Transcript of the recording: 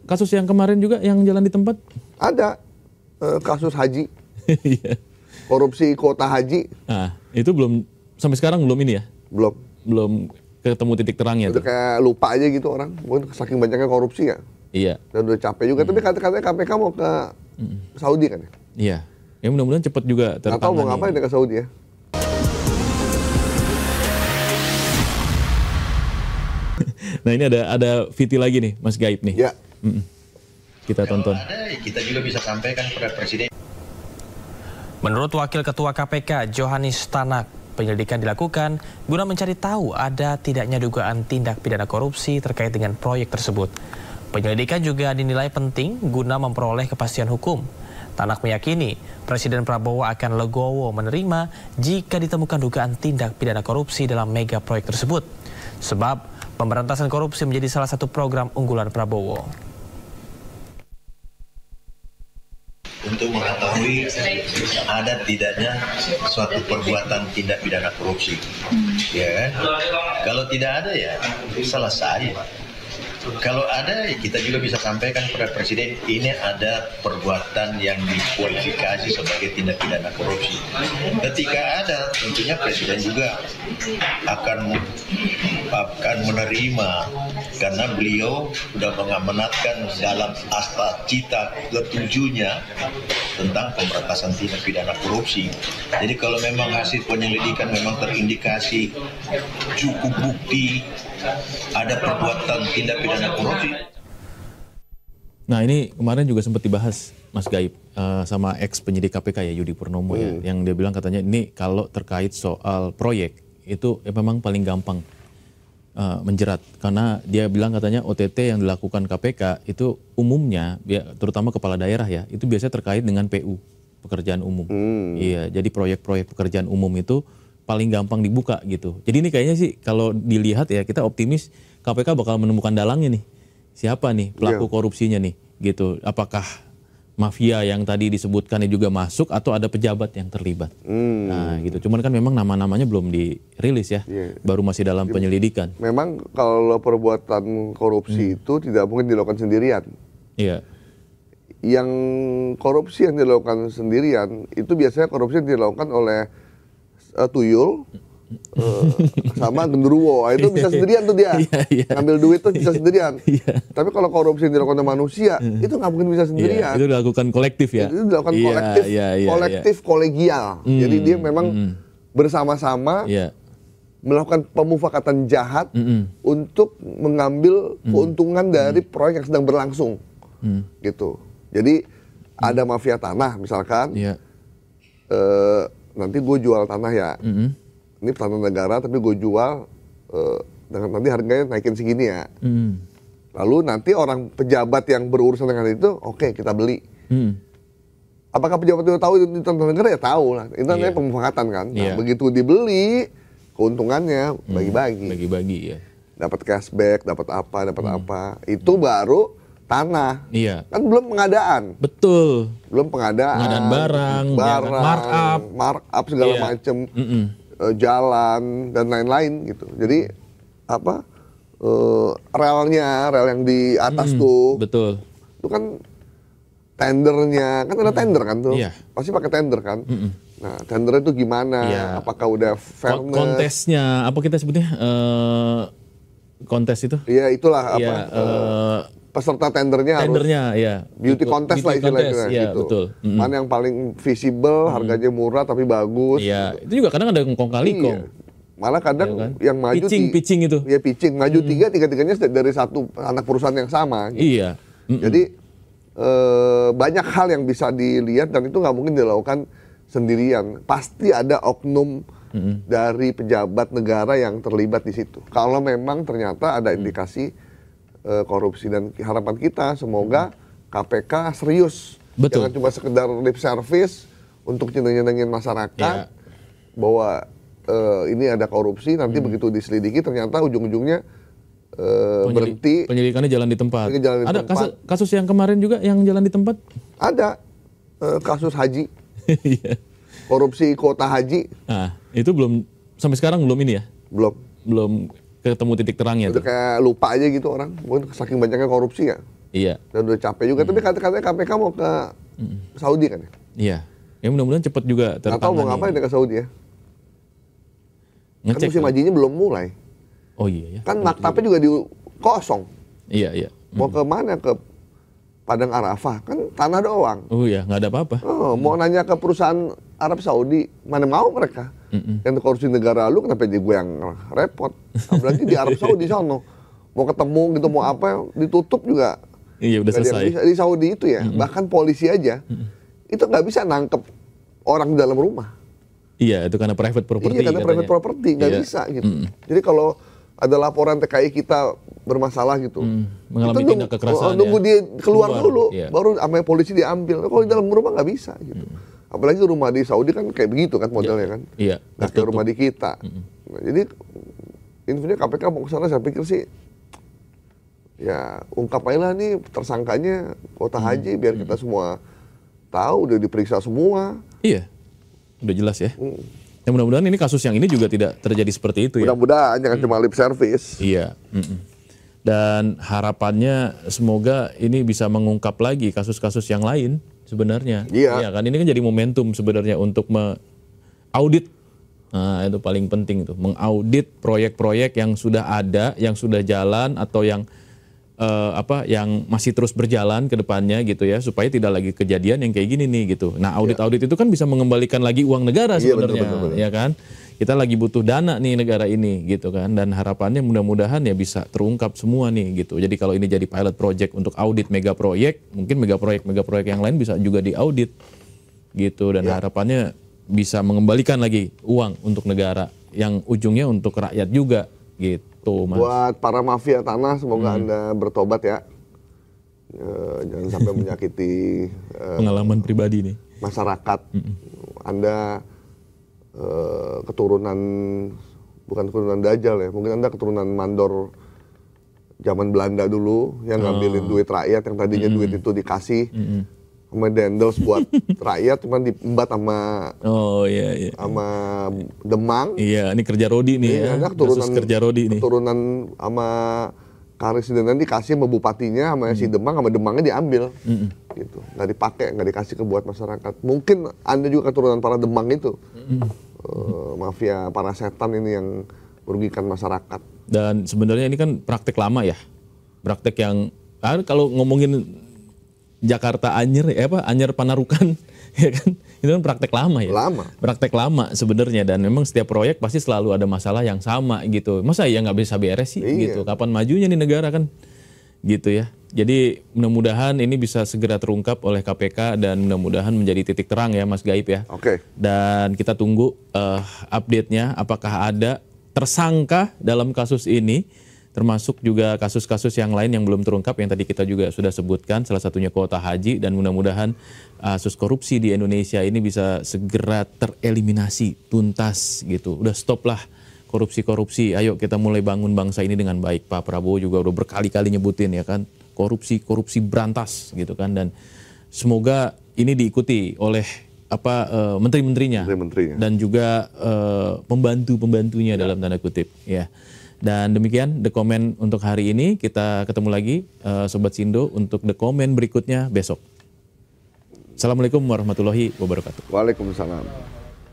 kasus yang kemarin juga yang jalan di tempat? Ada kasus haji, Iya. korupsi kuota haji. Nah, itu belum sampai sekarang belum ini ya? Belum ketemu titik terangnya Udah tuh. kayak lupa aja gitu orang, mungkin saking banyaknya korupsi ya. Iya. Dan udah capek juga. Tapi katanya KPK mau ke Saudi kan ya? Iya. Ya mudah-mudahan cepat juga Nggak tahu mau ngapain tertangani. dia ke Saudi ya. Nah ini ada VT lagi nih, Mas Gaib nih. Ya. Kita tonton. Ada, kita juga bisa sampaikan kepada Presiden. Menurut Wakil Ketua KPK Johannes Tanak, penyelidikan dilakukan guna mencari tahu ada tidaknya dugaan tindak pidana korupsi terkait dengan proyek tersebut. Penyelidikan juga dinilai penting guna memperoleh kepastian hukum. Tanak meyakini Presiden Prabowo akan legowo menerima jika ditemukan dugaan tindak pidana korupsi dalam mega proyek tersebut. Sebab pemberantasan korupsi menjadi salah satu program unggulan Prabowo. Untuk mengetahui ada tidaknya suatu perbuatan tindak pidana korupsi, ya kan? Kalau tidak ada ya selesai. Kalau ada, kita juga bisa sampaikan kepada Presiden ini ada perbuatan yang dikualifikasi sebagai tindak pidana korupsi. Ketika ada, tentunya Presiden juga akan menerima karena beliau sudah mengamanatkan dalam asta cita ketujuhnya tentang pemberantasan tindak pidana korupsi. Jadi kalau memang hasil penyelidikan memang terindikasi cukup bukti ada perbuatan tindak pidana korupsi. Nah ini kemarin juga sempat dibahas Mas Gaib sama ex penyidik KPK ya Yudi Purnomo ya, yang dia bilang katanya ini kalau terkait soal proyek itu ya memang paling gampang menjerat karena dia bilang katanya OTT yang dilakukan KPK itu umumnya ya, terutama kepala daerah ya itu biasanya terkait dengan PU pekerjaan umum. Iya, jadi proyek-proyek pekerjaan umum itu paling gampang dibuka gitu. Jadi ini kayaknya sih kalau dilihat ya kita optimis KPK bakal menemukan dalangnya nih. Siapa nih pelaku korupsinya nih gitu. Apakah mafia yang tadi disebutkan juga masuk atau ada pejabat yang terlibat. Nah gitu. Cuman kan memang nama-namanya belum dirilis ya. Baru masih dalam penyelidikan. Memang kalau perbuatan korupsi itu tidak mungkin dilakukan sendirian. Iya. Yang korupsi yang dilakukan sendirian itu biasanya korupsi yang dilakukan oleh tuyul sama genderuwo, itu bisa sendirian tuh dia ngambil duit tuh bisa sendirian. Tapi kalau korupsi yang dilakukan oleh manusia itu nggak mungkin bisa sendirian. Itu dilakukan kolektif ya. Itu dilakukan kolektif kolegial. Jadi dia memang bersama-sama melakukan pemufakatan jahat untuk mengambil keuntungan dari proyek yang sedang berlangsung, gitu. Jadi ada mafia tanah misalkan. Nanti gue jual tanah ya, ini tanah negara tapi gue jual dengan nanti harganya naikin segini ya. Lalu nanti orang pejabat yang berurusan dengan itu, oke, kita beli. Apakah pejabat itu tahu itu tanah negara ya tahu lah. Itu namanya pemufakatan kan. Nah, begitu dibeli, keuntungannya bagi-bagi. Bagi-bagi ya. Dapat cashback, dapat apa. Itu baru tanah. Kan belum pengadaan. Betul. Belum pengadaan barang, markup segala macam, jalan dan lain-lain gitu. Jadi apa rel yang di atas tuh, betul. Itu kan tendernya, kan ada tender kan tuh, pasti pakai tender kan. Nah tender itu gimana? Apakah udah fairness? Kontesnya, apa kita sebutnya kontes itu? Iya itulah apa. Peserta tendernya harus beauty contest lah istilahnya gitu. Betul. Mana yang paling visible, harganya murah tapi bagus. Iya, itu juga kadang ada kong kali kong. Malah kadang yang maju pitching itu. Iya pitching, maju tiga-tiganya dari satu anak perusahaan yang sama. Gitu. Iya. Jadi banyak hal yang bisa dilihat dan itu nggak mungkin dilakukan sendirian. Pasti ada oknum dari pejabat negara yang terlibat di situ. Kalau memang ternyata ada indikasi korupsi, dan harapan kita semoga KPK serius. Jangan cuma sekedar lip service untuk nyenengin masyarakat bahwa ini ada korupsi, nanti begitu diselidiki ternyata ujung-ujungnya berhenti. Penyelidikannya jalan di tempat. Ada kasus yang kemarin juga yang jalan di tempat? Ada kasus haji. Korupsi kuota haji. Nah, itu belum sampai sekarang belum ini ya? Belum ketemu titik terangnya. Udah kayak lupa aja gitu orang, mungkin saking banyaknya korupsi ya. Iya. Dan udah capek juga. Tapi katanya KPK mau ke Saudi kan ya? Iya. Ya mudah-mudahan cepat juga tertangani. Nggak tahu mau ngapain dia ke Saudi ya? Ngecek. Kan musim hajinya belum mulai. Oh iya ya. Kan maktabnya juga kosong. Iya, iya. Mau ke mana? Ke Padang Arafah. Kan tanah doang. Oh iya, nggak ada apa-apa. Mau nanya ke perusahaan Arab Saudi, mana mau mereka? Yang korupsi negara lu, kenapa jadi gue yang repot? Apalagi di Arab Saudi sono. Mau ketemu gitu, mau apa, ditutup juga. Iya, udah selesai. Di Saudi itu ya, bahkan polisi aja, itu nggak bisa nangkep orang di dalam rumah. Iya, itu karena private property. Iya, karena private property, nggak bisa gitu. Jadi kalau ada laporan TKI kita bermasalah gitu, mengalami kita tindak kekerasan nunggu dia keluar dulu, iya. baru sama polisi diambil. Kalau di dalam rumah nggak bisa gitu. Apalagi rumah di Saudi kan kayak begitu kan modelnya kan. Iya. Nggak kayak rumah di kita. Nah, jadi intinya KPK mau ke sana, saya pikir sih ya ungkap aja lah nih tersangkanya kuota haji biar kita semua tahu, udah diperiksa semua. Iya, udah jelas ya. Ya mudah-mudahan ini kasus yang ini juga tidak terjadi seperti itu ya. Mudah-mudahan jangan cuma lip service. Iya. Dan harapannya semoga ini bisa mengungkap lagi kasus-kasus yang lain sebenarnya. Iya. Ya kan ini kan jadi momentum sebenarnya untuk mengaudit. Nah, itu paling penting itu, mengaudit proyek-proyek yang sudah ada, yang sudah jalan atau yang yang masih terus berjalan ke depannya gitu ya, supaya tidak lagi kejadian yang kayak gini nih gitu. Nah, audit-audit itu kan bisa mengembalikan lagi uang negara sebenarnya, ya kan? Kita lagi butuh dana nih negara ini gitu kan, dan harapannya mudah-mudahan ya bisa terungkap semua nih gitu. Jadi kalau ini jadi pilot project untuk audit mega proyek, mungkin mega proyek yang lain bisa juga diaudit gitu, dan harapannya bisa mengembalikan lagi uang untuk negara yang ujungnya untuk rakyat juga gitu. Mas. Buat para mafia tanah, semoga Anda bertobat ya. Jangan sampai menyakiti pengalaman pribadi nih. Masyarakat. Anda keturunan, bukan keturunan Dajjal ya, mungkin Anda keturunan mandor zaman Belanda dulu yang ngambilin duit rakyat yang tadinya duit itu dikasih sama dendels buat rakyat, cuman diembat sama sama Demang. Iya, ini kerja Rodi nih ya. Keturunan kerja Rodi nih. Keturunan sama Karesidenan dikasih sama bupatinya, sama si Demang, sama Demangnya diambil. Gitu. Nggak dipakai, nggak dikasih ke buat masyarakat. Mungkin Anda juga keturunan para Demang itu. Mafia para setan ini yang merugikan masyarakat. Dan sebenarnya ini kan praktek lama ya. Praktek yang kalau ngomongin Jakarta Anyer Anyer Panarukan ya kan, itu kan praktek lama ya. Praktek lama sebenarnya, dan memang setiap proyek pasti selalu ada masalah yang sama gitu. Masa ya nggak bisa beres sih gitu. Kapan majunya nih negara kan gitu ya. Jadi mudah-mudahan ini bisa segera terungkap oleh KPK dan mudah-mudahan menjadi titik terang ya Mas Gaib ya. Oke. Dan kita tunggu update-nya, apakah ada tersangka dalam kasus ini, termasuk juga kasus-kasus yang lain yang belum terungkap yang tadi kita juga sudah sebutkan, salah satunya kuota haji, dan mudah-mudahan kasus korupsi di Indonesia ini bisa segera tereliminasi tuntas gitu. Udah stop lah korupsi-korupsi, ayo kita mulai bangun bangsa ini dengan baik. Pak Prabowo juga udah berkali-kali nyebutin ya kan, korupsi berantas gitu kan, dan semoga ini diikuti oleh menteri-menterinya dan juga pembantu-pembantunya dalam tanda kutip ya. Dan demikian The Comment untuk hari ini. Kita ketemu lagi Sobat Sindo untuk The Comment berikutnya besok. Assalamualaikum warahmatullahi wabarakatuh. Waalaikumsalam.